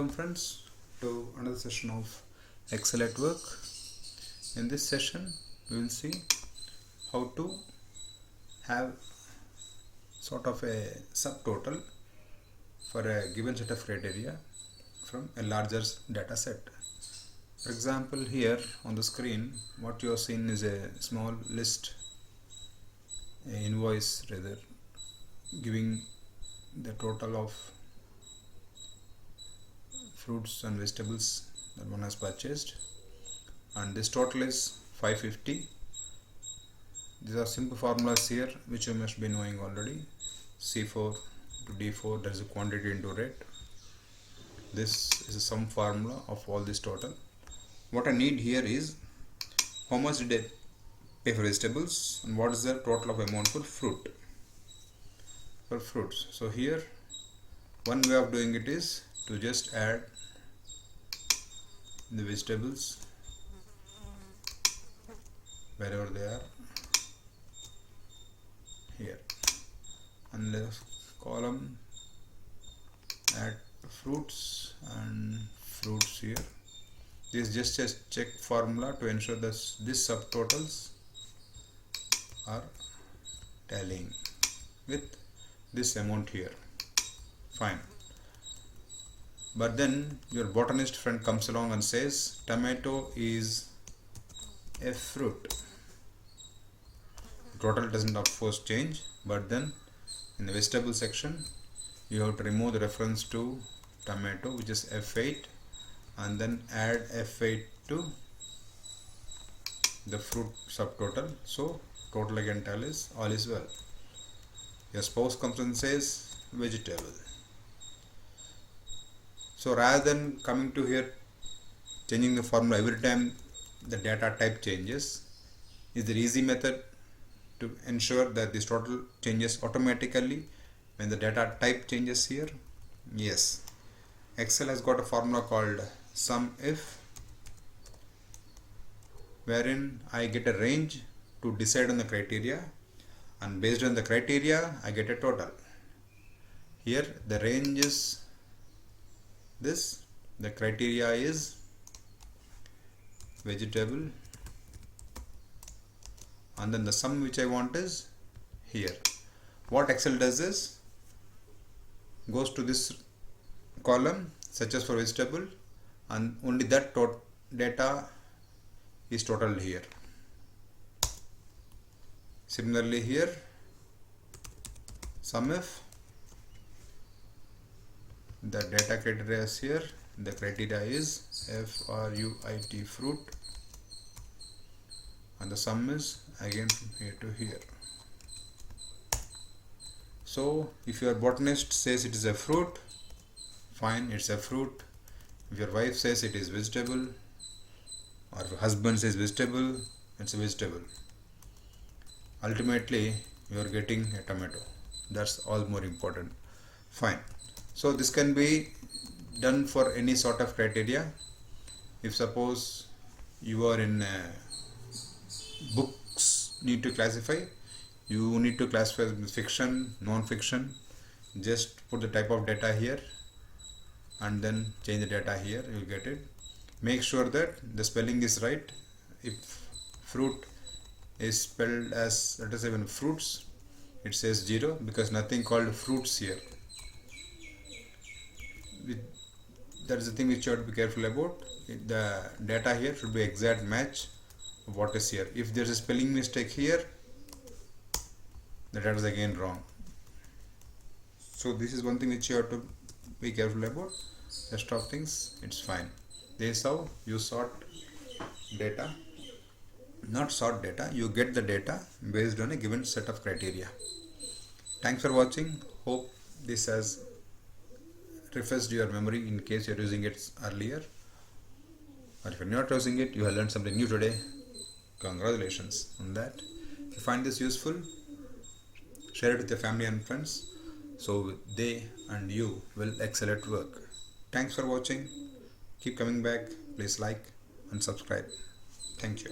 Welcome friends to another session of Excel at Work. In this session we will see how to have sort of a subtotal for a given set of criteria from a larger data set. For example, here on the screen what you have seen is a small list, a invoice rather, giving the total of fruits and vegetables that one has purchased, and this total is 550. These are simple formulas here which you must be knowing already. C4 to D4, there is a quantity into rate. This is a sum formula of all this total. What I need here is how much did I pay for vegetables and what is the total of amount for fruits. So here one way of doing it is to just add the vegetables wherever they are here, and the column add fruits and fruits here. This is just a check formula to ensure that these subtotals are tallying with this amount here. Fine. But then your botanist friend comes along and says tomato is a fruit. Total doesn't of course change, but then in the vegetable section you have to remove the reference to tomato, which is F8, and then add F8 to the fruit subtotal. So total again tallies, all is well. Your spouse comes and says vegetable. So rather than coming to here changing the formula every time the data type changes, is the easy method to ensure that this total changes automatically when the data type changes here? Yes. Excel has got a formula called SUMIF, wherein I get a range to decide on the criteria, and based on the criteria I get a total. Here the range is this, the criteria is vegetable, and then the sum which I want is here. What Excel does is goes to this column such as for vegetable, and only that data is totaled here. Similarly here SUMIF, the data criteria is here, the criteria is FRUIT fruit, and the sum is again from here to here. So if your botanist says it is a fruit, fine, it's a fruit. If your wife says it is vegetable, or if your husband says vegetable, it's a vegetable. Ultimately you are getting a tomato. That's all more important. Fine. So this can be done for any sort of criteria. If suppose you are in books need to classify, you need to classify fiction, non-fiction, just put the type of data here and then change the data here, you will get it. Make sure that the spelling is right. If fruit is spelled as, let us say, even fruits, it says 0 because nothing called fruits here. That is the thing which you have to be careful about. The data here should be exact match of what is here. If there is a spelling mistake here, the data is again wrong. So this is one thing which you have to be careful about. Rest of things, it's fine. This is how you sort data. Not sort data, you get the data based on a given set of criteria. Thanks for watching. Hope this has refreshed your memory in case you are using it earlier, or if you are not using it, you have learned something new today. Congratulations on that. If you find this useful, share it with your family and friends so they and you will excel at work. Thanks for watching. Keep coming back. Please like and subscribe. Thank you.